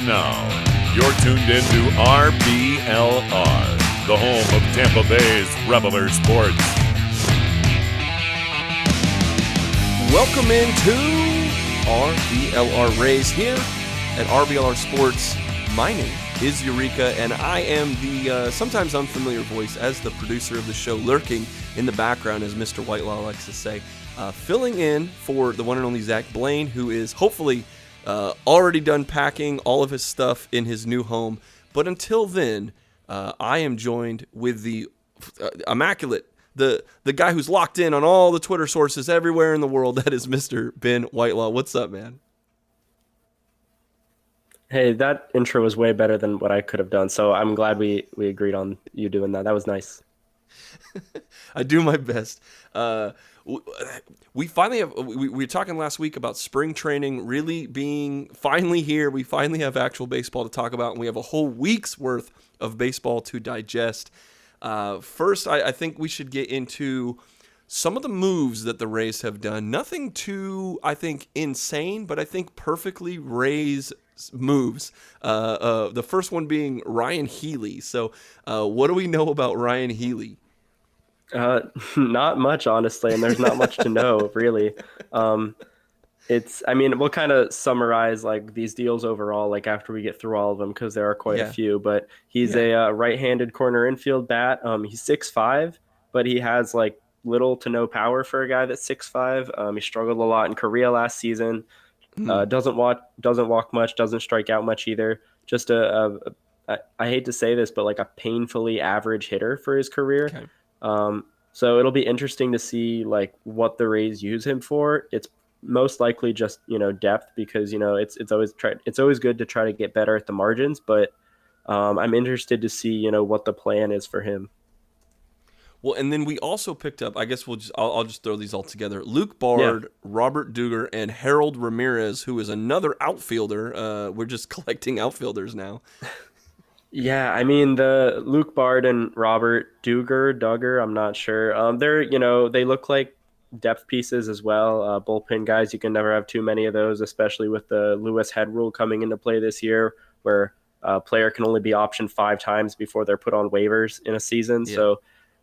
now, you're tuned into RBLR, the home of Tampa Bay's RBLR Sports. Welcome into RBLR Rays here at RBLR Sports. My name is Yurika, and I am the sometimes unfamiliar voice as the producer of the show, lurking in the background, as Mr. Whitelaw likes to say, filling in for the one and only Zach Blaine, who is hopefully already done packing all of his stuff in his new home. But until then, I am joined with the immaculate, the guy who's locked in on all the Twitter sources everywhere in the world. That is Mr. Ben Whitelaw. What's up, man? Hey, that intro was way better than what I could have done, so I'm glad we agreed on you doing that. That was nice. I do my best. We finally have. We were talking last week about spring training really being finally here. We finally have actual baseball to talk about, and we have a whole week's worth of baseball to digest. First, I think we should get into some of the moves that the Rays have done. Nothing too, I think, insane, but I think perfectly Rays moves. The first one being Ryan Healy. So, what do we know about Ryan Healy? Not much, honestly, and there's not much to know, really. We'll kind of summarize like these deals overall, like after we get through all of them, because there are quite a few. But he's a right-handed corner infield bat. He's 6'5", but he has like little to no power for a guy that's 6'5". He struggled a lot in Korea last season. Doesn't walk much, doesn't strike out much either. Just I hate to say this, but like a painfully average hitter for his career. Okay. So it'll be interesting to see like what the Rays use him for. It's most likely just, depth, because, it's always good to try to get better at the margins, but I'm interested to see, what the plan is for him. Well, and then we also picked up, I guess I'll just throw these all together. Luke Bard, Robert Duger, and Harold Ramirez, who is another outfielder. We're just collecting outfielders now. Yeah, the Luke Bard and Robert Duggar, I'm not sure. They look like depth pieces as well. Bullpen guys, you can never have too many of those, especially with the Lewis head rule coming into play this year, where a player can only be optioned 5 times before they're put on waivers in a season. Yeah. So,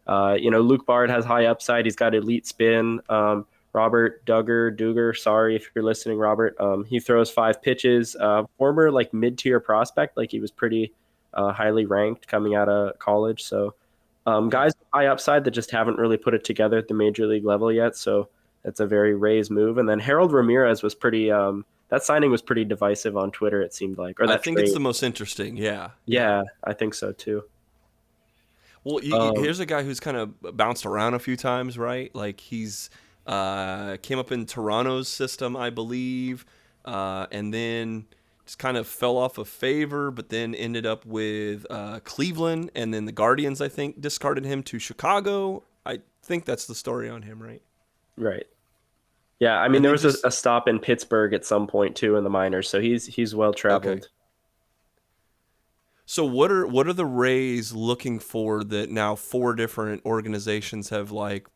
Luke Bard has high upside. He's got elite spin. Robert Duggar, sorry if you're listening, Robert. He throws 5 pitches. Former like mid-tier prospect, like he was pretty highly ranked coming out of college. So guys with high upside that just haven't really put it together at the major league level yet. So that's a very Rays move. And then Harold Ramirez was pretty that signing was pretty divisive on Twitter, it seemed like. Or that I think it's the most interesting. Yeah. Yeah, I think so too. Well, here's a guy who's kind of bounced around a few times, right? Like he's came up in Toronto's system, I believe, and then just kind of fell off of favor, but then ended up with Cleveland, and then the Guardians, I think, discarded him to Chicago. I think that's the story on him, right? Right. Yeah, there was a stop in Pittsburgh at some point too in the minors, so he's well traveled. Okay. So what are the Rays looking for that now 4 different organizations have like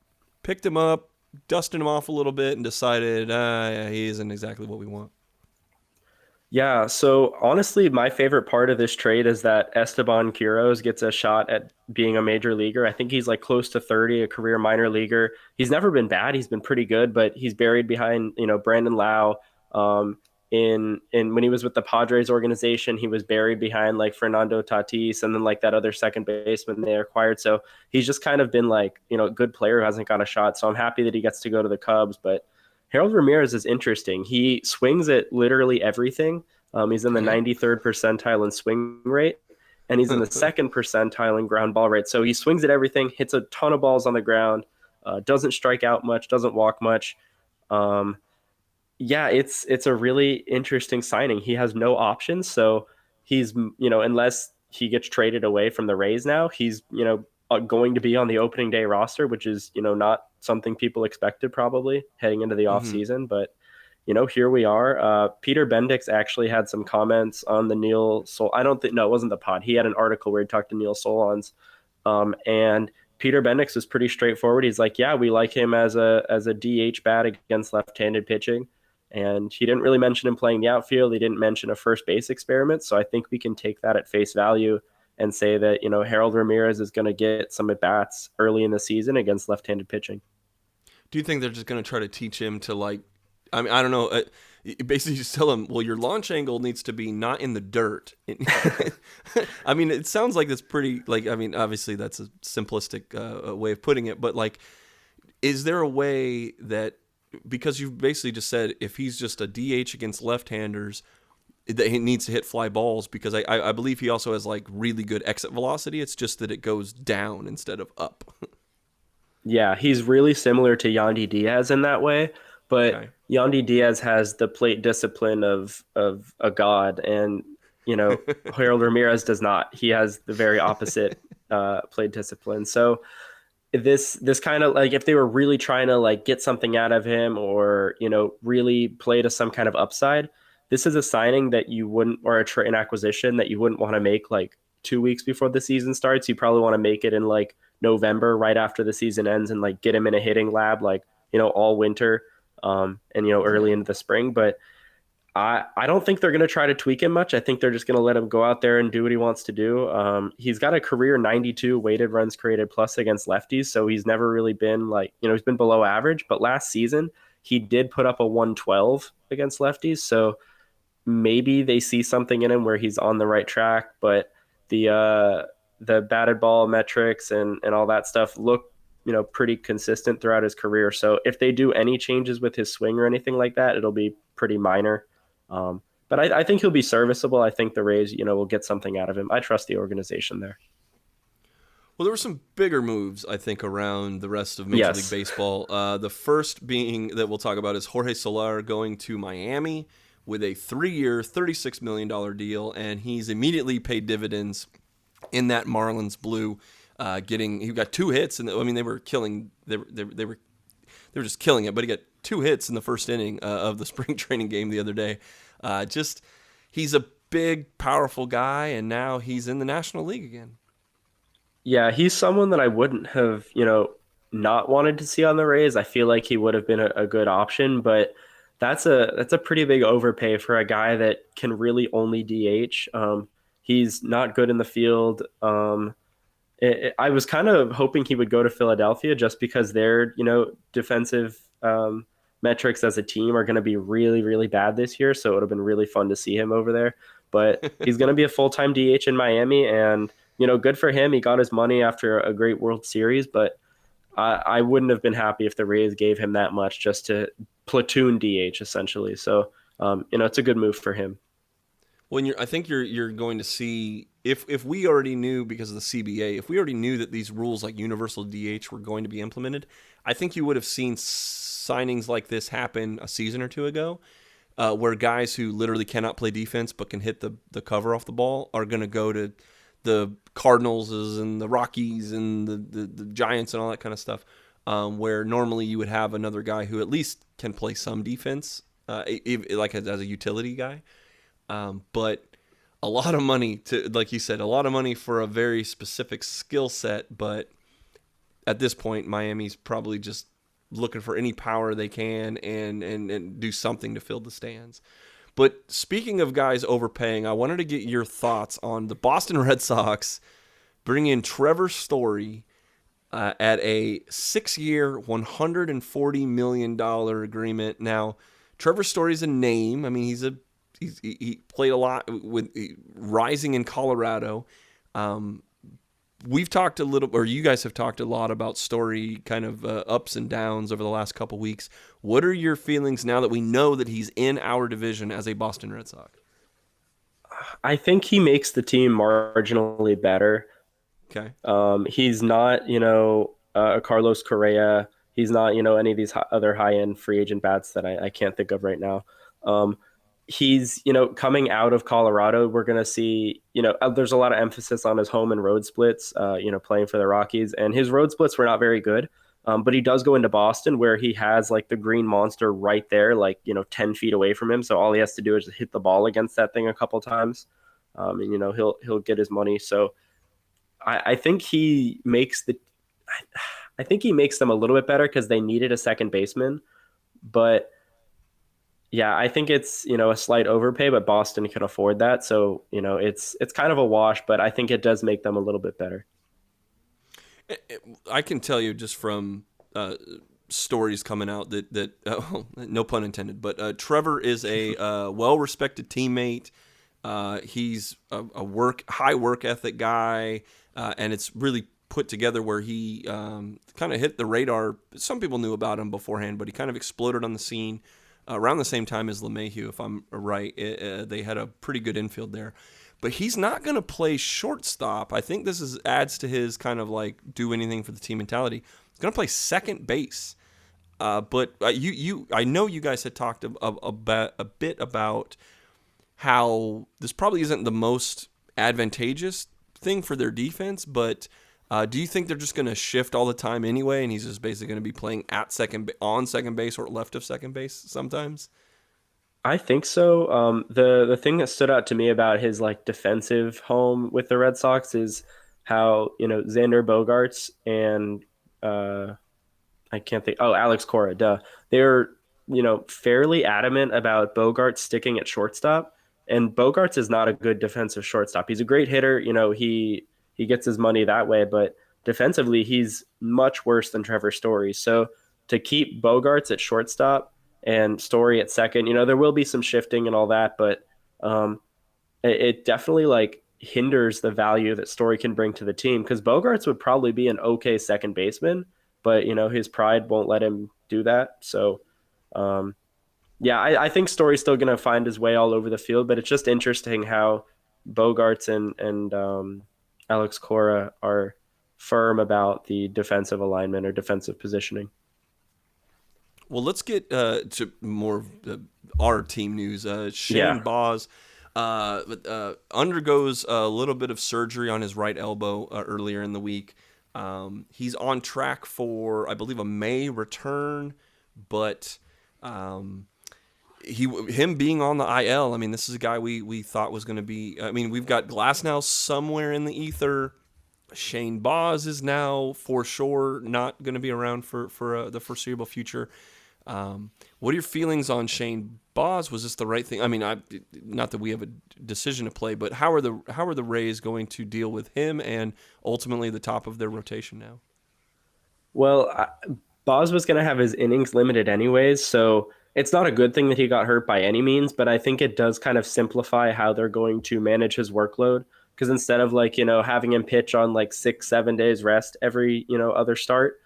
picked him up, dusted him off a little bit, and decided he isn't exactly what we want? Yeah, so honestly, my favorite part of this trade is that Esteban Quiroz gets a shot at being a major leaguer. I think he's like close to 30, a career minor leaguer. He's never been bad. He's been pretty good, but he's buried behind, Brandon Lau. In when he was with the Padres organization, he was buried behind like Fernando Tatis and then like that other second baseman they acquired. So he's just kind of been like, a good player who hasn't got a shot. So I'm happy that he gets to go to the Cubs, but Harold Ramirez is interesting. He swings at literally everything. He's in the 93rd percentile in swing rate, and he's in the 2nd percentile in ground ball rate. So he swings at everything, hits a ton of balls on the ground, doesn't strike out much, doesn't walk much. It's a really interesting signing. He has no options, so he's, unless he gets traded away from the Rays now, he's, going to be on the opening day roster, which is, not something people expected probably heading into the offseason. But, here we are. Peter Bendix actually had some comments on the Neil Sol. It wasn't the pod. He had an article where he talked to Neil Solondz. And Peter Bendix was pretty straightforward. He's like, yeah, we like him as a DH bat against left-handed pitching. And he didn't really mention him playing the outfield. He didn't mention a first base experiment. So I think we can take that at face value and say that, Harold Ramirez is going to get some at bats early in the season against left-handed pitching. Do you think they're just going to try to teach him to I mean, I don't know. Basically, just tell him, well, your launch angle needs to be not in the dirt. I mean, it sounds like that's pretty, I mean, obviously that's a simplistic way of putting it, but is there a way that, because you've basically just said if he's just a DH against left-handers, that he needs to hit fly balls, because I believe he also has really good exit velocity. It's just that it goes down instead of up. Yeah, he's really similar to Yandy Diaz in that way, but Okay. Yandy Diaz has the plate discipline of a god, and Harold Ramirez does not. He has the very opposite plate discipline. So this kind of if they were really trying to get something out of him, or really play to some kind of upside, this is a signing that you wouldn't, or an acquisition that you wouldn't want to make 2 weeks before the season starts. You probably want to make it in November, right after the season ends, and get him in a hitting lab all winter, and early into the spring. But I don't think they're going to try to tweak him much. I think they're just going to let him go out there and do what he wants to do. He's got a career 92 weighted runs created plus against lefties, so he's never really been he's been below average. But last season he did put up a 112 against lefties, so maybe they see something in him where he's on the right track. But the batted ball metrics and all that stuff look pretty consistent throughout his career. So if they do any changes with his swing or anything like that, it'll be pretty minor. But I think he'll be serviceable. I think the Rays will get something out of him. I trust the organization there. Well, there were some bigger moves, I think, around the rest of Major League Baseball. The first being that we'll talk about is Jorge Soler going to Miami with a 3-year, $36 million deal, and he's immediately paid dividends in that Marlins blue. He got 2 hits, and I mean they were killing. They were just killing it. But he got 2 hits in the first inning of the spring training game the other day. He's a big, powerful guy, and now he's in the National League again. Yeah, he's someone that I wouldn't have not wanted to see on the Rays. I feel like he would have been a good option, but that's a pretty big overpay for a guy that can really only DH. He's not good in the field. I was kind of hoping he would go to Philadelphia just because their defensive metrics as a team are going to be really, really bad this year. So it would have been really fun to see him over there. But he's going to be a full-time DH in Miami, and good for him. He got his money after a great World Series, but I wouldn't have been happy if the Rays gave him that much just to platoon DH essentially. So it's a good move for him. Well, I think you're going to see, if we already knew, because of the CBA, if we already knew that these rules like universal DH were going to be implemented, I think you would have seen signings like this happen a season or 2 ago, where guys who literally cannot play defense but can hit the cover off the ball are going to go to the Cardinals and the Rockies and the Giants and all that kind of stuff, where normally you would have another guy who at least can play some defense, as a utility guy. But a lot of money like you said, a lot of money for a very specific skill set. But at this point, Miami's probably just looking for any power they can and do something to fill the stands. But speaking of guys overpaying, I wanted to get your thoughts on the Boston Red Sox bringing in Trevor Story at a 6-year, $140 million agreement. Now, Trevor Story's a name. I mean, he played a lot with Rising in Colorado. We've talked a little, or you guys have talked a lot about Story kind of ups and downs over the last couple weeks. What are your feelings now that we know that he's in our division as a Boston Red Sox? I think he makes the team marginally better. Okay. He's not, a Carlos Correa. He's not, any of these other high-end free agent bats that I can't think of right now. He's, coming out of Colorado, we're going to see, there's a lot of emphasis on his home and road splits, playing for the Rockies. And his road splits were not very good. But he does go into Boston where he has the green monster right there, 10 feet away from him. So all he has to do is hit the ball against that thing a couple times. And, he'll get his money. So I think he makes them a little bit better because they needed a second baseman. But Yeah, I think it's, a slight overpay, but Boston can afford that. So, it's kind of a wash, but I think it does make them a little bit better. I can tell you just from stories coming out that no pun intended, but Trevor is a well-respected teammate. He's a high work ethic guy, and it's really put together where he kind of hit the radar. Some people knew about him beforehand, but he kind of exploded on the scene around the same time as LeMahieu, if I'm right. They had a pretty good infield there. But he's not going to play shortstop. I think this adds to his kind of like do anything for the team mentality. He's going to play second base. But I know you guys had talked a bit about how this probably isn't the most advantageous thing for their defense, but do you think they're just going to shift all the time anyway, and he's just basically going to be playing on second base or left of second base sometimes? I think so. The thing that stood out to me about his like defensive home with the Red Sox is how, Xander Bogaerts and I can't think. Oh, Alex Cora, duh. They're, fairly adamant about Bogarts sticking at shortstop, and Bogarts is not a good defensive shortstop. He's a great hitter. He gets his money that way, but defensively, he's much worse than Trevor Story. So to keep Bogarts at shortstop and Story at second, there will be some shifting and all that, but it definitely like hinders the value that Story can bring to the team because Bogarts would probably be an okay second baseman, but his pride won't let him do that. So, yeah, I think Story's still going to find his way all over the field, but it's just interesting how Bogarts and Alex Cora are firm about the defensive alignment or defensive positioning. Well, let's get to more of our team news. Shane Yeah. Baz undergoes a little bit of surgery on his right elbow earlier in the week. He's on track for, I believe, a May return, but him being on the IL, I mean, this is a guy we thought was going to be. I mean, we've got Glasnow somewhere in the ether. Shane Baz is now for sure not going to be around for the foreseeable future. What are your feelings on Shane Baz? Was this the right thing? I mean, not that we have a decision to play, but how are the Rays going to deal with him and ultimately the top of their rotation now? Well, Boz was going to have his innings limited anyways, so it's not a good thing that he got hurt by any means, but I think it does kind of simplify how they're going to manage his workload. Because instead of like, having him pitch on like 6-7 days rest every, other start,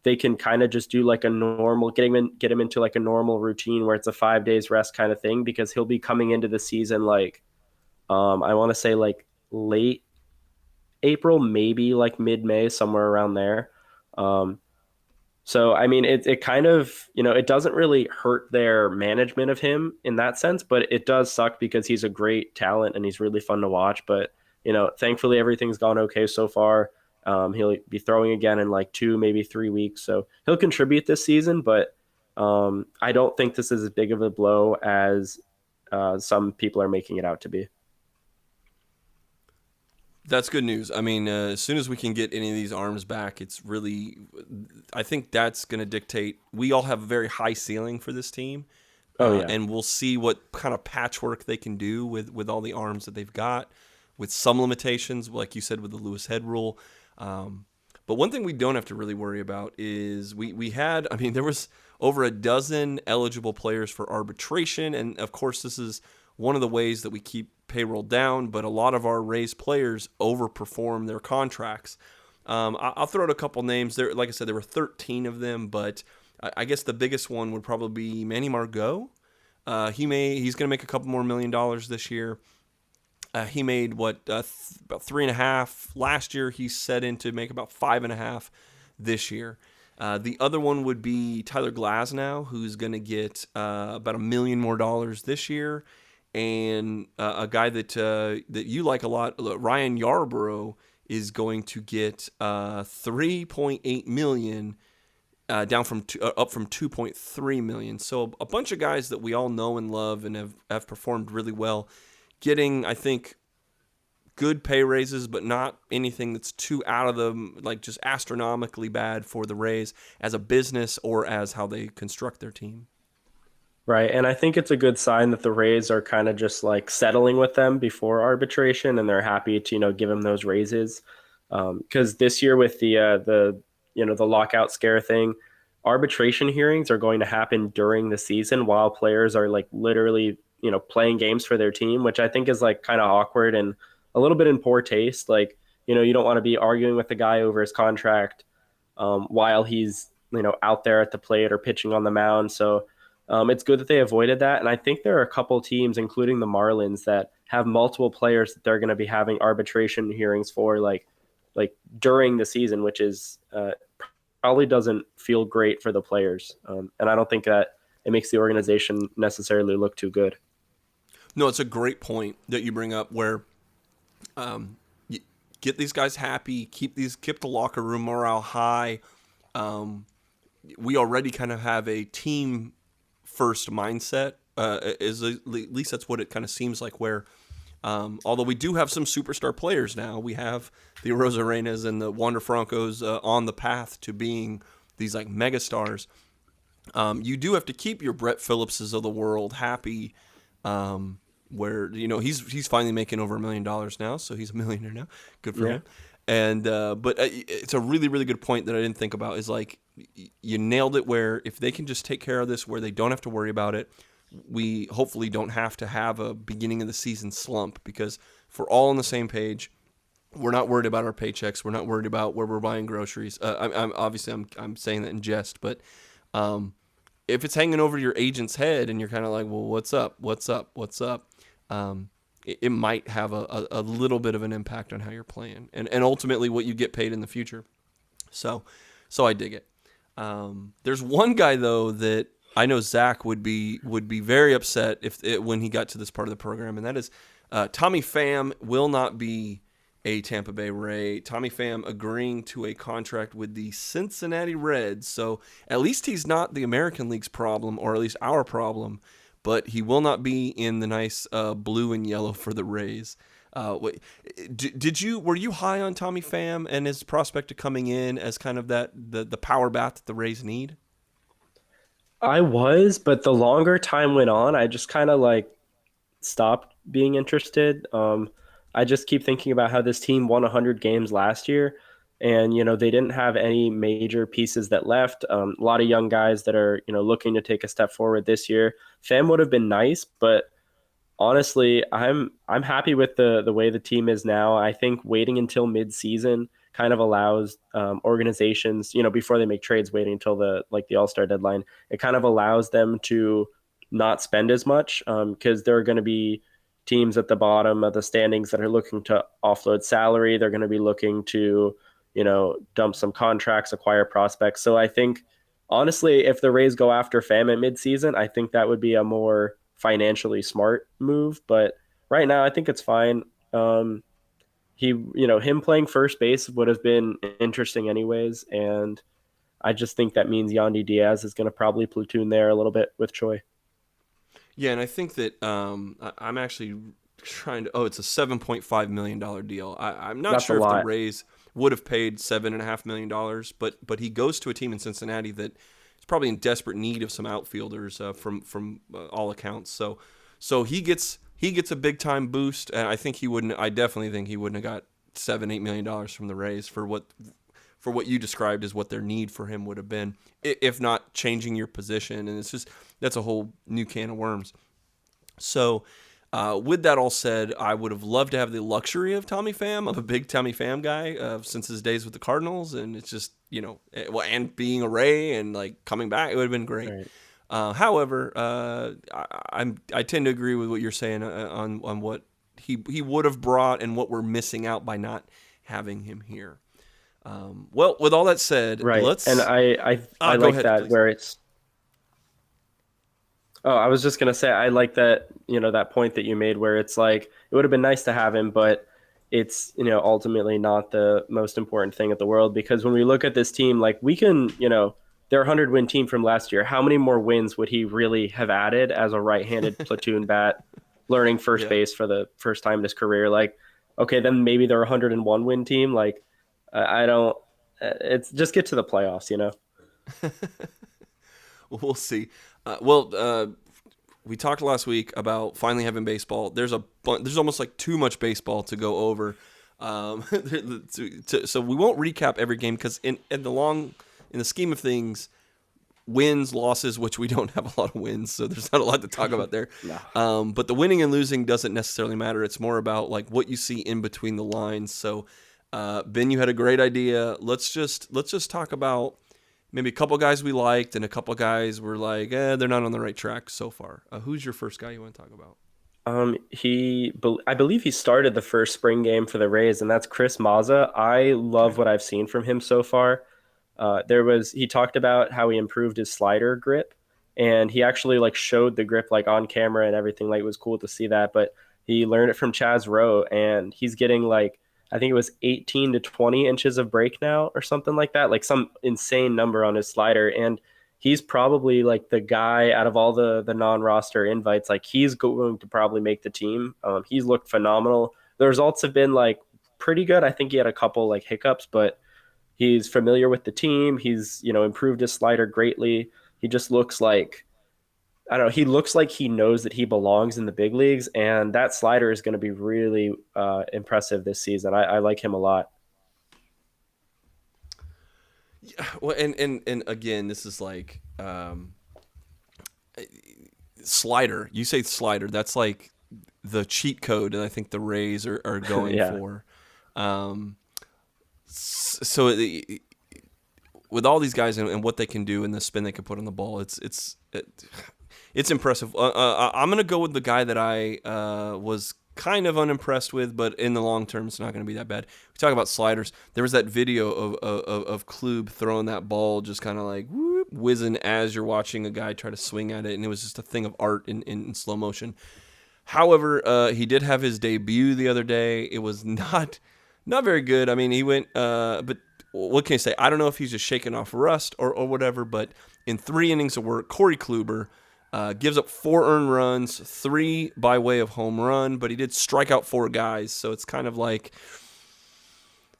they can kind of just do like a normal, get him into like a normal routine where it's a 5 days rest kind of thing, because he'll be coming into the season like, I want to say like late April, maybe like mid-May, somewhere around there. Um, so, I mean, it kind of, it doesn't really hurt their management of him in that sense, but it does suck because he's a great talent and he's really fun to watch. But, thankfully everything's gone okay so far. He'll be throwing again in like 2, maybe 3 weeks. So he'll contribute this season, but I don't think this is as big of a blow as some people are making it out to be. That's good news. I mean, as soon as we can get any of these arms back, it's really, I think that's going to dictate. We all have a very high ceiling for this team. Oh, yeah. And we'll see what kind of patchwork they can do with all the arms that they've got, with some limitations, like you said, with the Lewis Head rule. But one thing we don't have to really worry about is we had, I mean, there was over a dozen eligible players for arbitration. And of course, this is one of the ways that we keep payroll down, but a lot of our Rays players overperform their contracts. I'll throw out a couple names there. Like I said, there were 13 of them, but I guess the biggest one would probably be Manny Margot. He's going to make a couple more $1 million this year. He made about 3.5 last year. He's set in to make about 5.5 this year. The other one would be Tyler Glasnow, who's going to get about $1 million more this year. And a guy that you like a lot, Ryan Yarborough, is going to get $3.8 million, up from $2.3 million. So a bunch of guys that we all know and love and have performed really well, getting, I think, good pay raises, but not anything that's too out of them, like just astronomically bad for the Rays as a business or as how they construct their team. Right. And I think it's a good sign that the Rays are kind of just like settling with them before arbitration and they're happy to, give them those raises. Because this year with the lockout scare thing, arbitration hearings are going to happen during the season while players are like literally, playing games for their team, which I think is like kind of awkward and a little bit in poor taste. Like, you don't want to be arguing with the guy over his contract while he's out there at the plate or pitching on the mound. So it's good that they avoided that, and I think there are a couple teams, including the Marlins, that have multiple players that they're going to be having arbitration hearings for, like during the season, which is probably doesn't feel great for the players, and I don't think that it makes the organization necessarily look too good. No, it's a great point that you bring up where you get these guys happy, keep the locker room morale high. We already kind of have a team first mindset. At least that's what it kind of seems like. Where although we do have some superstar players now, we have the Rosarenas and the Wander Francos on the path to being these like megastars. You do have to keep your Brett Phillipses of the world happy. Where he's finally making over $1 million now, so he's a millionaire now. Good for him. And but it's a really, really good point that I didn't think about. Is like you nailed it. Where if they can just take care of this, where they don't have to worry about it, we hopefully don't have to have a beginning of the season slump, because if we're all on the same page, we're not worried about our paychecks. We're not worried about where we're buying groceries. I'm saying that in jest, but if it's hanging over your agent's head and you're kind of like, well, what's up? It might have a little bit of an impact on how you're playing and ultimately what you get paid in the future. So I dig it. There's one guy though that I know Zach would be very upset when he got to this part of the program, and that is Tommy Pham will not be a Tampa Bay Ray. Tommy Pham agreeing to a contract with the Cincinnati Reds. So at least he's not the American League's problem, or at least our problem. But he will not be in the nice blue and yellow for the Rays. Were you high on Tommy Pham and his prospect of coming in as kind of the power bat that the Rays need? I was, but the longer time went on, I just kind of like stopped being interested. I just keep thinking about how this team won 100 games last year, and they didn't have any major pieces that left. A lot of young guys that are looking to take a step forward this year. Fam would have been nice, but honestly, I'm happy with the way the team is now. I think waiting until mid-season kind of allows organizations, before they make trades, waiting until the All-Star deadline, it kind of allows them to not spend as much because there are going to be teams at the bottom of the standings that are looking to offload salary. They're going to be looking to, dump some contracts, acquire prospects. So I think, honestly, if the Rays go after Pham at midseason, I think that would be a more financially smart move. But right now, I think it's fine. Him playing first base would have been interesting anyways. And I just think that means Yandy Diaz is going to probably platoon there a little bit with Choi. Yeah, and I think that I'm actually trying to. Oh, it's a $7.5 million deal. I'm not That's sure if the Rays would have paid $7.5 million, but he goes to a team in Cincinnati that is probably in desperate need of some outfielders from all accounts. So he gets a big time boost, and I think he wouldn't. I definitely think he wouldn't have got $7-8 million from the Rays for what you described as what their need for him would have been, if not changing your position. And that's a whole new can of worms. So with that all said, I would have loved to have the luxury of Tommy Pham. I'm a big Tommy Pham guy since his days with the Cardinals. And it's just, and being a Ray and like coming back, it would have been great. Right. However, I tend to agree with what you're saying on what he would have brought and what we're missing out by not having him here. Well, with all that said, right. And I like that please. Where it's. Oh, I was just gonna say I like that that point that you made where it's like it would have been nice to have him, but it's ultimately not the most important thing in the world, because when we look at this team, like we can their 100-win team from last year, how many more wins would he really have added as a right-handed platoon bat, learning first base for the first time in his career? Like, okay, then maybe they're a 101-win team. Like, I don't. It's just get to the playoffs, We'll see. we talked last week about finally having baseball. There's almost like too much baseball to go over. So we won't recap every game because in the scheme of things, wins, losses, which we don't have a lot of wins, so there's not a lot to talk about there. No. But the winning and losing doesn't necessarily matter. It's more about like what you see in between the lines. So Ben, you had a great idea. Let's just talk about maybe a couple guys we liked and a couple guys were like, they're not on the right track so far. Who's your first guy you want to talk about? I believe he started the first spring game for the Rays, and that's Chris Mazza. I love what I've seen from him so far. He talked about how he improved his slider grip, and he actually like showed the grip like on camera and everything. Like it was cool to see that, but he learned it from Chaz Rowe, and he's getting like, I think it was 18 to 20 inches of break now or something like that, like some insane number on his slider. And he's probably like the guy out of all the non-roster invites, like he's going to probably make the team. He's looked phenomenal. The results have been like pretty good. I think he had a couple like hiccups, but he's familiar with the team. He's, improved his slider greatly. He just looks like, I don't know, he looks like he knows that he belongs in the big leagues, and that slider is going to be really impressive this season. I like him a lot. Yeah, well, and again, this is like slider. You say slider. That's like the cheat code that I think the Rays are going for. So with all these guys and what they can do and the spin they can put on the ball, it's impressive. I'm gonna go with the guy that I was kind of unimpressed with, but in the long term, it's not going to be that bad. We talk about sliders. There was that video of Kluber throwing that ball just kind of like whoop, whizzing as you're watching a guy try to swing at it, and it was just a thing of art in slow motion. However, he did have his debut the other day. It was not very good. I mean, he went, but what can you say? I don't know if he's just shaking off rust or whatever, but in 3 innings of work, Corey Kluber gives up 4 earned runs, 3 by way of home run, but he did strike out 4 guys, so it's kind of like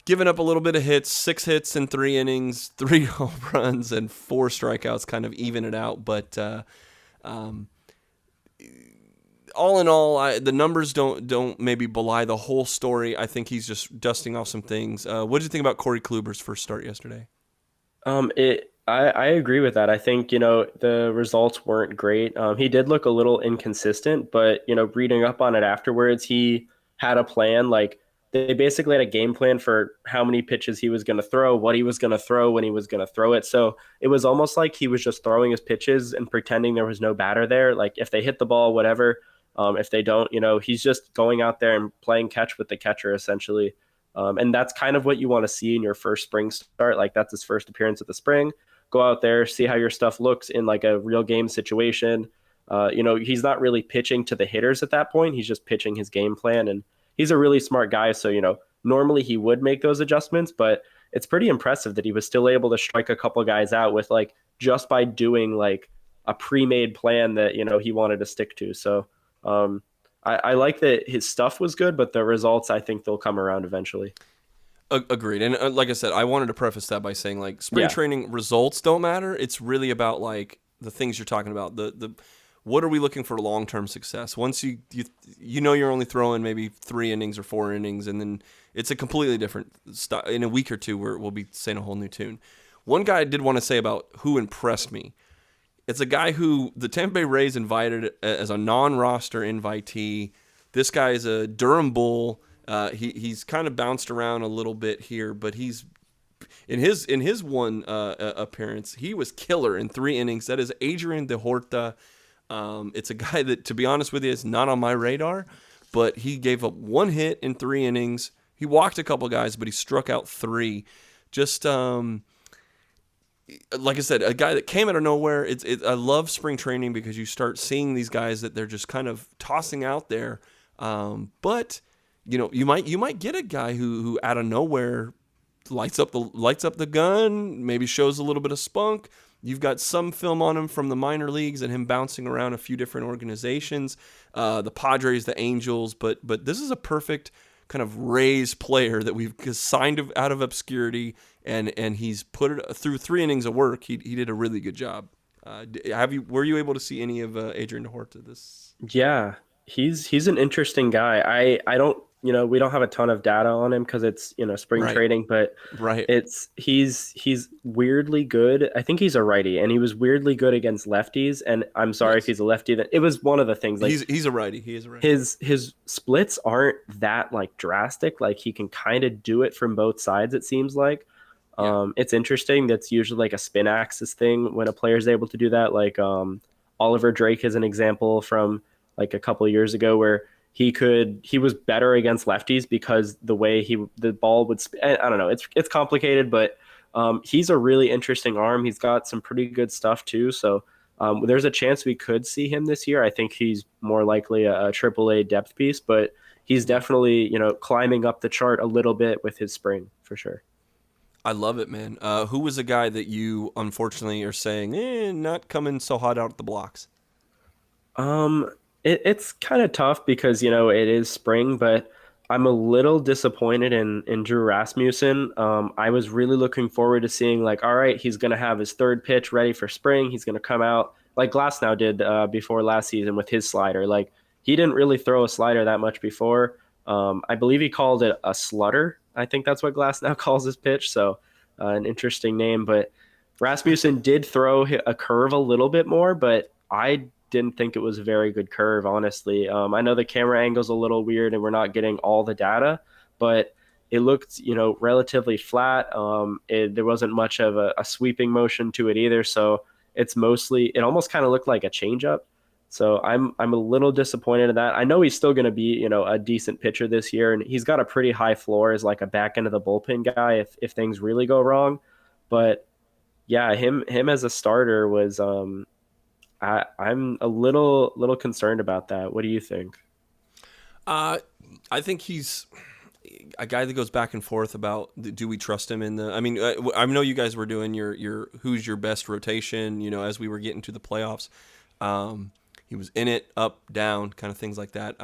giving up a little bit of hits, 6 hits in 3 innings, 3 home runs, and 4 strikeouts, kind of even it out. But all in all, the numbers don't maybe belie the whole story. I think he's just dusting off some things. What did you think about Corey Kluber's first start yesterday? I agree with that. I think, the results weren't great. He did look a little inconsistent, but, reading up on it afterwards, he had a plan. Like they basically had a game plan for how many pitches he was going to throw, what he was going to throw, when he was going to throw it. So it was almost like he was just throwing his pitches and pretending there was no batter there. Like if they hit the ball, whatever. If they don't, he's just going out there and playing catch with the catcher essentially. And that's kind of what you want to see in your first spring start. Like that's his first appearance at the spring. Go out there, see how your stuff looks in like a real game situation. He's not really pitching to the hitters at that point. He's just pitching his game plan, and he's a really smart guy. So, normally he would make those adjustments, but it's pretty impressive that he was still able to strike a couple guys out with like just by doing like a pre-made plan that, he wanted to stick to. So I like that his stuff was good, but the results, I think they'll come around eventually. Agreed. And like I said, I wanted to preface that by saying like spring training results don't matter. It's really about like the things you're talking about. The what are we looking for long-term success? Once you're only throwing maybe 3 innings or 4 innings, and then it's a completely different style. In a week or two, we'll be saying a whole new tune. One guy I did want to say about who impressed me. It's a guy who the Tampa Bay Rays invited as a non-roster invitee. This guy is a Durham Bull. He's kind of bounced around a little bit here, but he's in his one appearance, he was killer in 3 innings. That is Adrian De Horta. It's a guy that, to be honest with you, is not on my radar, but he gave up 1 hit in 3 innings. He walked a couple guys, but he struck out 3. Just like I said, a guy that came out of nowhere. I love spring training because you start seeing these guys that they're just kind of tossing out there, but. You might get a guy who out of nowhere lights up the gun, maybe shows a little bit of spunk. You've got some film on him from the minor leagues and him bouncing around a few different organizations, the Padres, the Angels, but this is a perfect kind of Rays player that we've signed out of obscurity, and he's put it through 3 innings of work. He did a really good job. Were you able to see any of Adrian Horta this? Yeah, he's an interesting guy. I don't, we don't have a ton of data on him because it's, spring Right, trading, but right. he's weirdly good. I think he's a righty, and he was weirdly good against lefties. And I'm sorry if Yes, he's a lefty. That it was one of the things. Like he's a righty. He is a righty. his splits aren't that like drastic. Like he can kind of do it from both sides. It seems like. Yeah. It's interesting. That's usually like a spin axis thing when a player is able to do that. Like Oliver Drake is an example from like a couple of years ago where he was better against lefties because the way the ball would I don't know, it's complicated, but he's a really interesting arm. He's got some pretty good stuff too. So there's a chance we could see him this year. I think he's more likely a AAA depth piece, but he's definitely climbing up the chart a little bit with his spring for sure. I love it, man. Who was a guy that you unfortunately are saying, not coming so hot out the blocks? Um, it's kind of tough because it is spring, but I'm a little disappointed in Drew Rasmussen. I was really looking forward to seeing like, all right, he's gonna have his third pitch ready for spring. He's gonna come out like Glasnow did before last season with his slider. Like he didn't really throw a slider that much before. I believe he called it a slutter. I think that's what Glasnow calls his pitch. So an interesting name, but Rasmussen did throw a curve a little bit more, but I didn't think it was a very good curve, honestly. I know the camera angle's a little weird and we're not getting all the data, but it looked, relatively flat. There wasn't much of a sweeping motion to it either. So it almost kind of looked like a changeup. So I'm a little disappointed in that. I know he's still going to be, a decent pitcher this year, and he's got a pretty high floor as like a back end of the bullpen guy if things really go wrong. But yeah, him as a starter was I'm a little concerned about that. What do you think? I think he's a guy that goes back and forth about do we trust him in the. I mean, I know you guys were doing your who's your best rotation. As we were getting to the playoffs, he was in it, up, down, kind of things like that.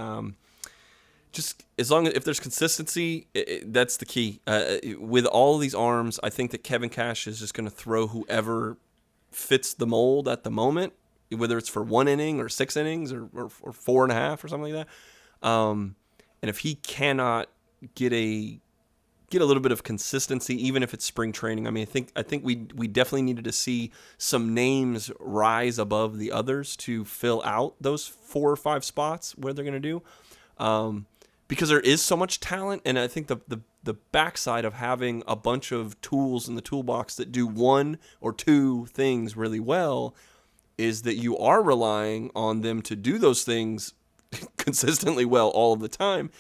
Just as long as if there's consistency, that's the key. With all of these arms, I think that Kevin Cash is just going to throw whoever fits the mold at the moment, whether it's for 1 inning or 6 innings or 4.5 or something like that. And if he cannot get a little bit of consistency, even if it's spring training, I mean, I think we definitely needed to see some names rise above the others to fill out those 4 or 5 spots where they're going to do. Because there is so much talent, and I think the backside of having a bunch of tools in the toolbox that do 1 or 2 things really well is that you are relying on them to do those things consistently well all of the time.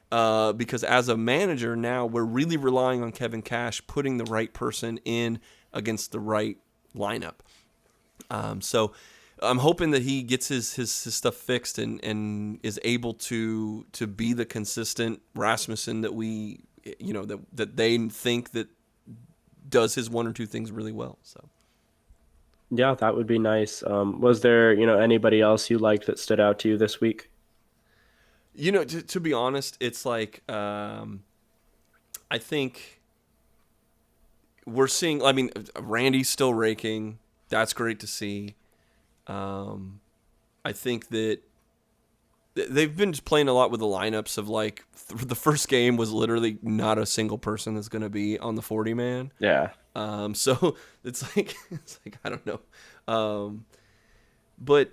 Because as a manager now, we're really relying on Kevin Cash putting the right person in against the right lineup. So I'm hoping that he gets his stuff fixed and is able to be the consistent Rasmussen that we that they think that does his 1 or 2 things really well. So Yeah, that would be nice. Was there, anybody else you liked that stood out to you this week? To be honest, it's like I think we're seeing. I mean, Randy's still raking. That's great to see. I think that they've been just playing a lot with the lineups of like the first game was literally not a single person that's going to be on the 40 man. Yeah. So it's like I don't know. But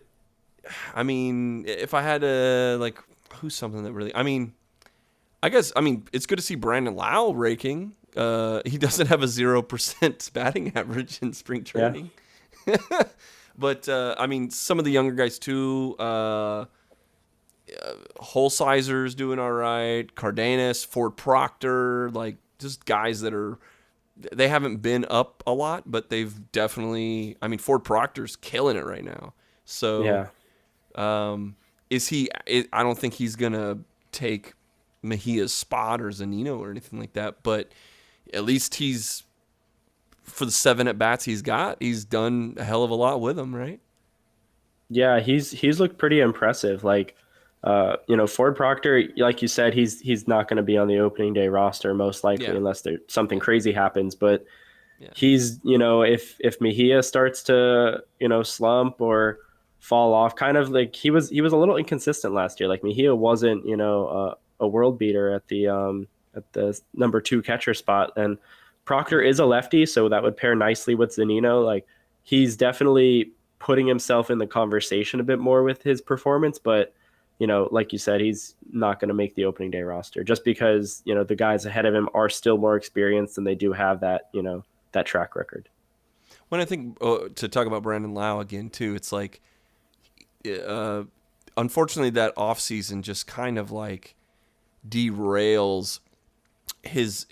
I mean, if I had to like who's something that really, I guess it's good to see Brandon Lau raking. He doesn't have a 0% batting average in spring training. Yeah. But some of the younger guys too. Holsizer's doing all right. Cardenas, Ford Proctor, like just guys that they haven't been up a lot, but they've definitely. Ford Proctor's killing it right now. So yeah. Is he? I don't think he's gonna take Mejia's spot or Zanino or anything like that. But at least for the 7 at bats he's got, he's done a hell of a lot with them, right? Yeah, he's looked pretty impressive. Like, Ford Proctor, like you said, he's not going to be on the opening day roster most likely unless something crazy happens. But he's, if Mejia starts to, slump or fall off, kind of like he was a little inconsistent last year. Like Mejia wasn't, a world beater at the number 2 catcher spot, and Proctor is a lefty, so that would pair nicely with Zunino. Like he's definitely putting himself in the conversation a bit more with his performance, but like you said, he's not going to make the opening day roster just because, the guys ahead of him are still more experienced and they do have that, that track record. When I think to talk about Brandon Lau again too, it's like, unfortunately that offseason just kind of like derails his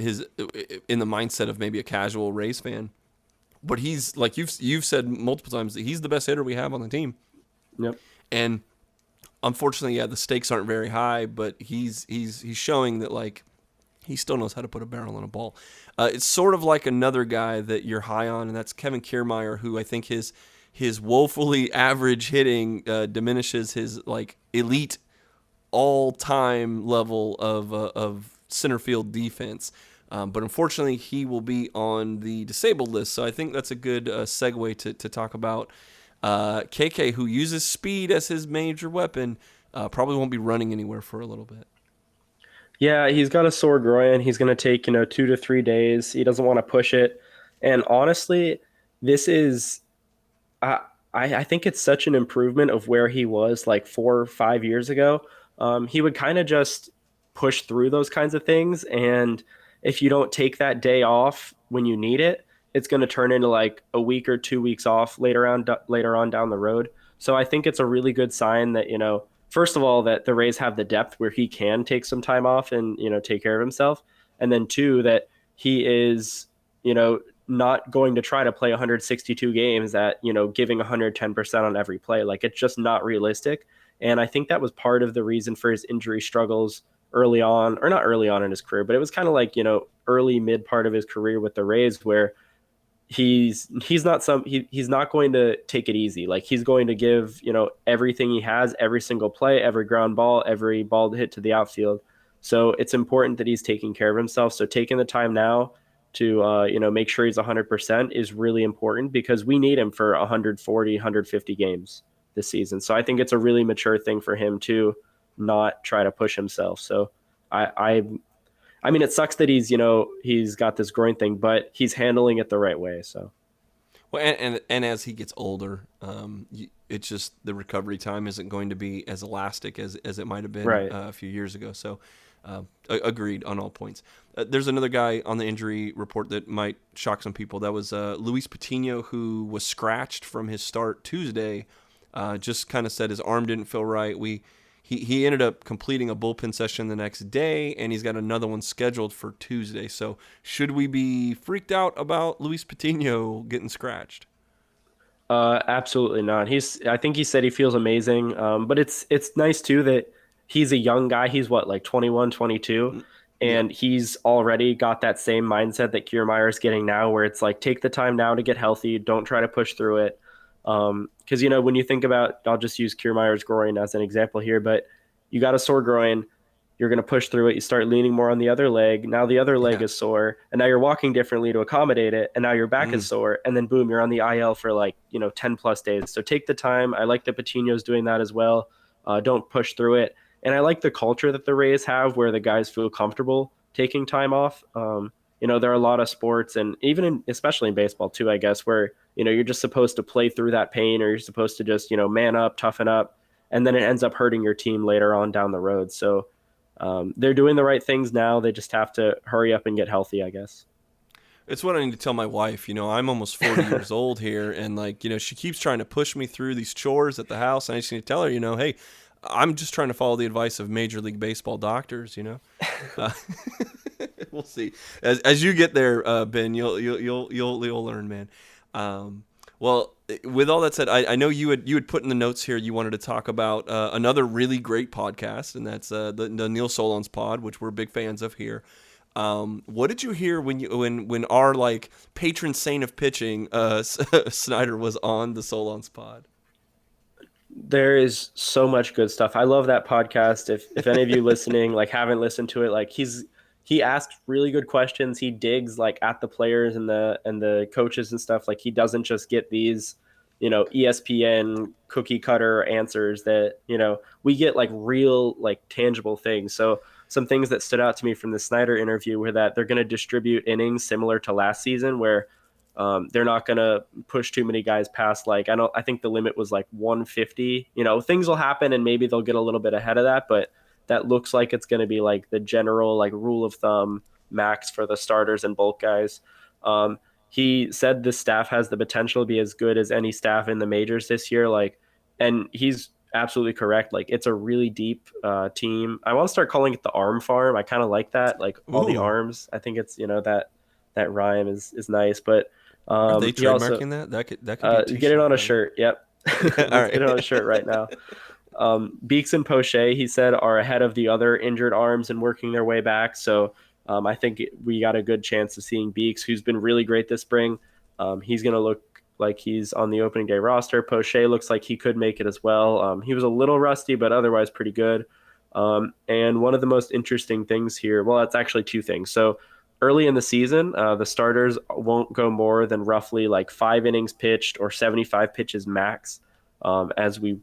in the mindset of maybe a casual Rays fan. But he's like you've said multiple times that he's the best hitter we have on the team. Yep. And unfortunately, the stakes aren't very high, but he's showing that like he still knows how to put a barrel on a ball. It's sort of like another guy that you're high on, and that's Kevin Kiermaier, who I think his woefully average hitting diminishes his like elite all-time level of center field defense. But unfortunately, he will be on the disabled list, so I think that's a good segue to talk about KK, who uses speed as his major weapon. Probably won't be running anywhere for a little bit. Yeah, he's got a sore groin. He's going to take, 2 to 3 days. He doesn't want to push it. And honestly, this is, I think it's such an improvement of where he was like 4 or 5 years ago. He would kind of just push through those kinds of things. And if you don't take that day off when you need it, it's going to turn into like a week or 2 weeks off later on down the road. So I think it's a really good sign that, first of all, that the Rays have the depth where he can take some time off and, take care of himself. And then 2, that he is, not going to try to play 162 games at, giving 110% on every play. Like it's just not realistic. And I think that was part of the reason for his injury struggles early on, or not early on in his career, but it was kind of like, early mid part of his career with the Rays where he's not going to take it easy. Like he's going to give, everything he has, every single play, every ground ball, every ball to hit to the outfield. So it's important that he's taking care of himself. So taking the time now to, make sure he's 100% is really important because we need him for 140, 150 games this season. So I think it's a really mature thing for him to not try to push himself. So I mean, it sucks that he's got this groin thing, but he's handling it the right way. So, well, and as he gets older, it's just the recovery time isn't going to be as elastic as it might have been a few years ago. So, agreed on all points. There's another guy on the injury report that might shock some people. That was Luis Patino, who was scratched from his start Tuesday. Just kind of said his arm didn't feel right. He ended up completing a bullpen session the next day, and he's got another one scheduled for Tuesday. So should we be freaked out about Luis Patino getting scratched? Absolutely not. I think he said he feels amazing. But it's nice too that he's a young guy. He's like 21, 22. And he's already got that same mindset that Kiermaier is getting now, where it's like, take the time now to get healthy. Don't try to push through it. Because, when you think about, I'll just use Kiermaier's groin as an example here, but you got a sore groin, you're going to push through it. You start leaning more on the other leg. Now the other leg is sore, and now you're walking differently to accommodate it. And now your back is sore. And then boom, you're on the IL for 10 plus days. So take the time. I like that Patino's doing that as well. Don't push through it. And I like the culture that the Rays have where the guys feel comfortable taking time off. There are a lot of sports, and even especially in baseball too, I guess, where, you're just supposed to play through that pain, or you're supposed to just, man up, toughen up, and then it ends up hurting your team later on down the road. So they're doing the right things now. They just have to hurry up and get healthy, I guess. It's what I need to tell my wife. I'm almost 40 years old here, and she keeps trying to push me through these chores at the house, and I just need to tell her, hey, I'm just trying to follow the advice of Major League Baseball doctors, We'll see. As you get there, Ben, you'll learn, man. Well, with all that said, I know you had put in the notes here you wanted to talk about another really great podcast, and that's the Neil Solon's pod, which we're big fans of here. What did you hear when our patron saint of pitching, Snyder, was on the Solon's pod? There is so much good stuff. I love that podcast. If any of you listening haven't listened to it, he asks really good questions. He digs like at the players and the coaches and stuff. Like he doesn't just get these, ESPN cookie cutter answers that, we get like real, like tangible things. So some things that stood out to me from the Snyder interview were that they're going to distribute innings similar to last season, where they're not going to push too many guys past, like, I think the limit was like 150. Things will happen and maybe they'll get a little bit ahead of that, but that looks like it's going to be like the general like rule of thumb max for the starters and bulk guys. He said the staff has the potential to be as good as any staff in the majors this year. Like, and he's absolutely correct. Like, it's a really deep team. I want to start calling it the arm farm. I kind of like that. Like all the arms. I think it's, that rhyme is nice. But Are they he also, trademarking that? That could be a get it on a right? shirt. Yep. All Let's right. get it on a shirt right now. Beeks and Poche, he said, are ahead of the other injured arms and working their way back. So I think we got a good chance of seeing Beeks, who's been really great this spring. He's going to look like he's on the opening day roster. Poche looks like he could make it as well. He was a little rusty, but otherwise pretty good. And one of the most interesting things here, well, it's actually two things. So early in the season, the starters won't go more than roughly like 5 innings pitched or 75 pitches max as we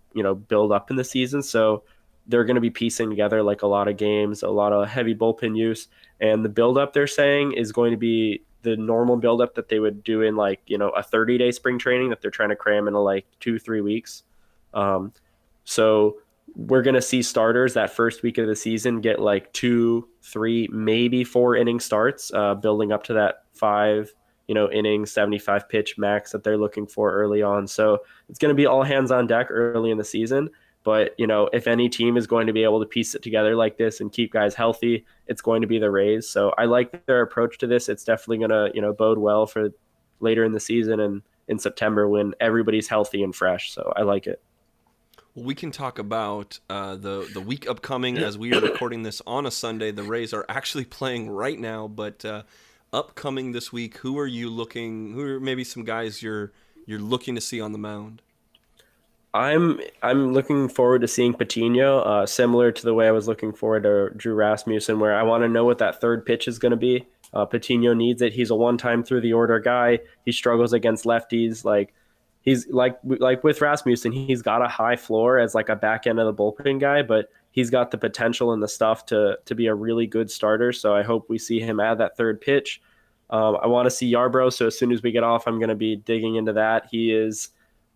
build up in the season. So they're going to be piecing together like a lot of games, a lot of heavy bullpen use, and the buildup they're saying is going to be the normal buildup that they would do in like a 30-day spring training that they're trying to cram into like 2-3 weeks. So we're going to see starters that first week of the season get like 2, 3, maybe 4 inning starts, building up to that 5 innings, 75 pitch max that they're looking for early on. So it's going to be all hands on deck early in the season. But, if any team is going to be able to piece it together like this and keep guys healthy, it's going to be the Rays. So I like their approach to this. It's definitely going to, bode well for later in the season and in September when everybody's healthy and fresh. So I like it. Well, we can talk about the week upcoming as we are recording this on a Sunday. The Rays are actually playing right now, but upcoming this week, who are maybe some guys you're looking to see on the mound? I'm looking forward to seeing Patino, similar to the way I was looking forward to Drew Rasmussen, where I want to know what that third pitch is going to be. Patino needs it. He's a one-time through the order guy. He struggles against lefties. Like he's like with Rasmussen, he's got a high floor as like a back end of the bullpen guy, but he's got the potential and the stuff to be a really good starter. So I hope we see him add that third pitch. I want to see Yarbrough. So as soon as we get off, I'm going to be digging into that. He is.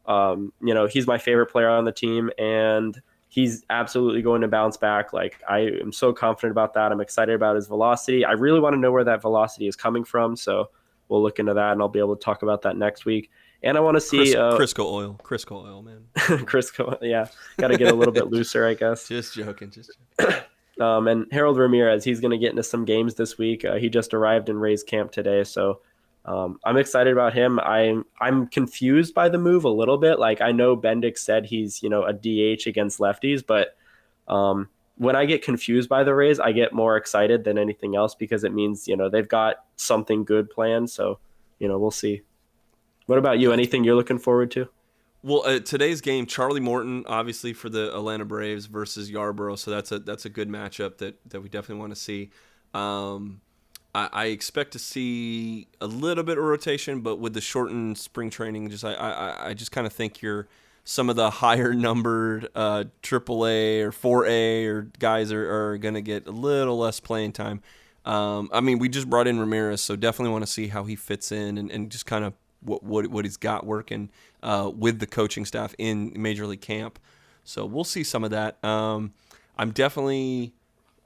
He's my favorite player on the team, and he's absolutely going to bounce back. Like, I am so confident about that. I'm excited about his velocity. I really want to know where that velocity is coming from. So we'll look into that, and I'll be able to talk about that next week. And I want to see Crisco oil, man. Crisco, yeah, got to get a little bit looser, I guess. Just joking. And Harold Ramirez, he's going to get into some games this week. He just arrived in Rays camp today, so I'm excited about him. I'm confused by the move a little bit. Like, I know Bendix said he's a DH against lefties, but when I get confused by the Rays, I get more excited than anything else because it means they've got something good planned. So we'll see. What about you? Anything you're looking forward to? Well, today's game, Charlie Morton, obviously for the Atlanta Braves versus Yarbrough, so that's a good matchup that we definitely want to see. I expect to see a little bit of rotation, but with the shortened spring training, I just kind of think some of the higher numbered AAA or 4A or guys are going to get a little less playing time. We just brought in Ramirez, so definitely want to see how he fits in and just kind of what he's got working with the coaching staff in Major League camp. So we'll see some of that. I'm definitely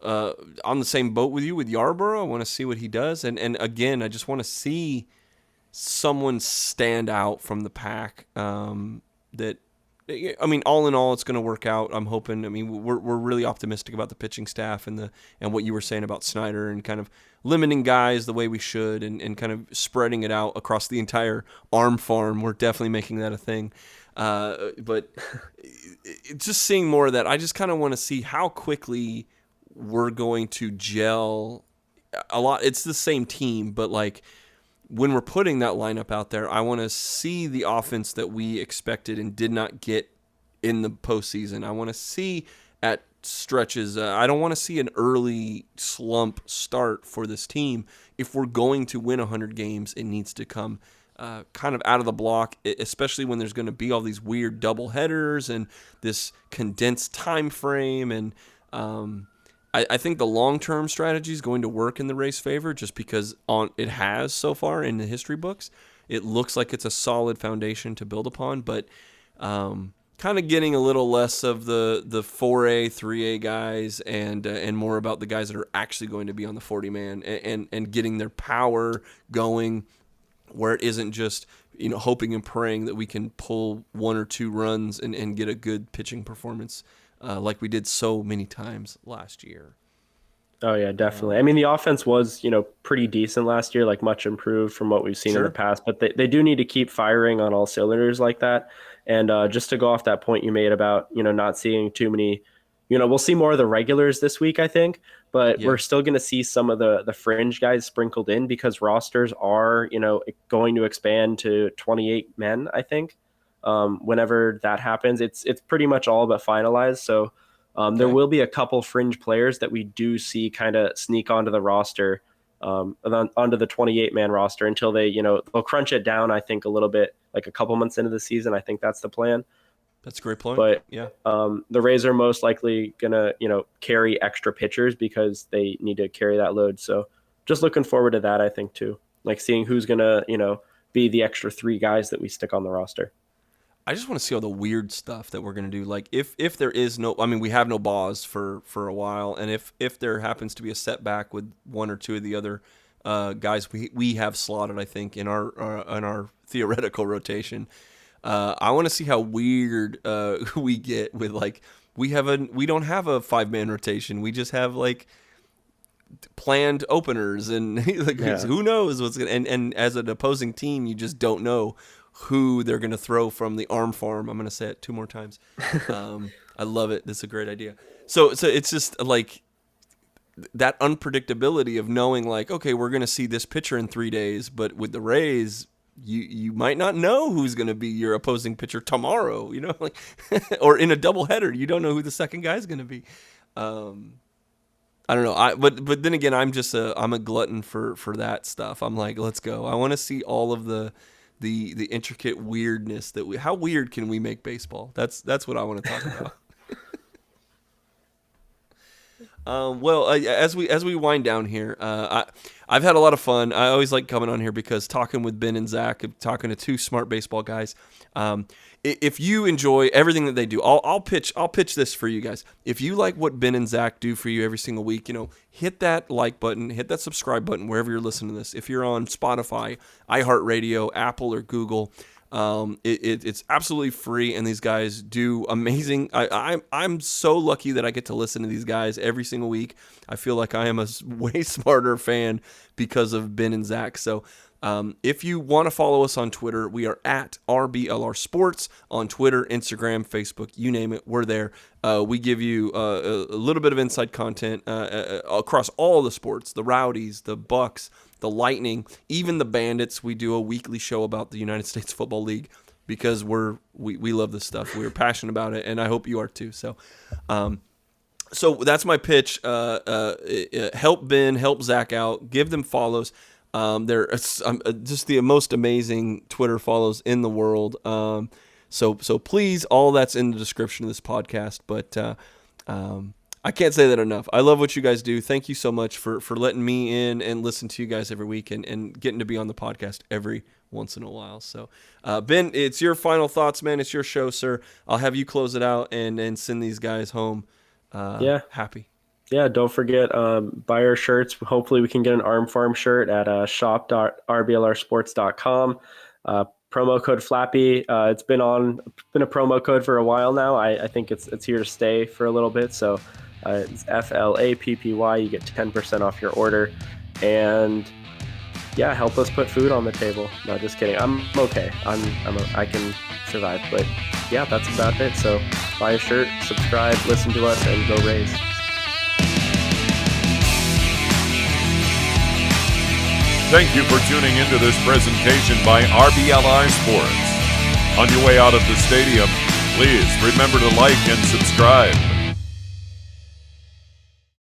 on the same boat with you with Yarbrough. I want to see what he does. And again, I just want to see someone stand out from the pack all in all, it's going to work out. I'm hoping. We're really optimistic about the pitching staff and what you were saying about Snyder and kind of limiting guys the way we should and kind of spreading it out across the entire arm farm. We're definitely making that a thing. But just seeing more of that, I just kind of want to see how quickly we're going to gel a lot. It's the same team, but like when we're putting that lineup out there, I want to see the offense that we expected and did not get in the postseason. I want to see at stretches. I don't want to see an early slump start for this team. If we're going to win 100 games, it needs to come kind of out of the block, especially when there's going to be all these weird double headers and this condensed time frame. And I think the long-term strategy is going to work in the Rays' favor just because it has so far in the history books. It looks like it's a solid foundation to build upon, but kind of getting a little less of the 4A, 3A guys and more about the guys that are actually going to be on the 40-man and getting their power going where it isn't just, hoping and praying that we can pull 1 or 2 runs and get a good pitching performance like we did so many times last year. Oh, yeah, definitely. I mean, the offense was, pretty decent last year, like much improved from what we've seen in the past, but they do need to keep firing on all cylinders like that. And just to go off that point you made about, not seeing too many, we'll see more of the regulars this week, I think, but we're still going to see some of the fringe guys sprinkled in because rosters are, going to expand to 28 men, I think. Whenever that happens, it's pretty much all but finalized. So there will be a couple fringe players that we do see kind of sneak onto the roster, onto the 28-man roster until they, they'll crunch it down, I think, a little bit, like a couple months into the season. I think that's the plan. That's a great point. But yeah, the Rays are most likely going to, carry extra pitchers because they need to carry that load. So just looking forward to that, I think, too. Like seeing who's going to, be the extra 3 guys that we stick on the roster. I just want to see all the weird stuff that we're going to do. Like if there is no, we have no Boz for a while. And if there happens to be a setback with 1 or 2 of the other guys we have slotted, I think, in our theoretical rotation, I want to see how weird we get with we don't have a 5-man rotation. We just have planned openers and who knows what's going to, and as an opposing team, you just don't know who they're going to throw from the arm farm. I'm going to say it 2 more times. I love it. This is a great idea. So it's just that unpredictability of knowing okay, we're going to see this pitcher in 3 days, but with the Rays, you might not know who's going to be your opposing pitcher tomorrow, or in a doubleheader, you don't know who the second guy is going to be. I don't know. But then again, I'm a glutton for that stuff. I'm like, let's go. I want to see all of the intricate weirdness how weird can we make baseball? That's what I want to talk about. Well, as we wind down here, I've had a lot of fun. I always like coming on here because talking with Ben and Zach, talking to 2 smart baseball guys. If you enjoy everything that they do, I'll pitch this for you guys. If you like what Ben and Zach do for you every single week, hit that like button, hit that subscribe button wherever you're listening to this. If you're on Spotify, iHeartRadio, Apple, or Google, it's absolutely free, and these guys do amazing. I'm so lucky that I get to listen to these guys every single week. I feel like I am a way smarter fan because of Ben and Zach. So if you want to follow us on Twitter, we are at RBLR Sports on Twitter, Instagram, Facebook, you name it, we're there. We give you a little bit of inside content across all the sports, the Rowdies, the Bucks, the Lightning, even the Bandits. We do a weekly show about the United States Football League because we love this stuff. We're passionate about it, and I hope you are too. So that's my pitch. Help Ben, help Zach out, give them follows. They're just the most amazing Twitter follows in the world. So please, all that's in the description of this podcast. But I can't say that enough. I love what you guys do. Thank you so much for letting me in and listen to you guys every week and getting to be on the podcast every once in a while. So Ben, it's your final thoughts, man. It's your show, sir. I'll have you close it out and send these guys home happy. Yeah, don't forget, buy our shirts. Hopefully we can get an Arm Farm shirt at shop.rblrsports.com. Promo code Flappy. It's been a promo code for a while now. I think it's here to stay for a little bit. So it's FLAPPY. You get 10% off your order. And yeah, help us put food on the table. No, just kidding. I'm okay. I can survive. But yeah, that's about it. So buy a shirt, subscribe, listen to us, and go Rays. Thank you for tuning into this presentation by RBLR Sports. On your way out of the stadium, please remember to like and subscribe.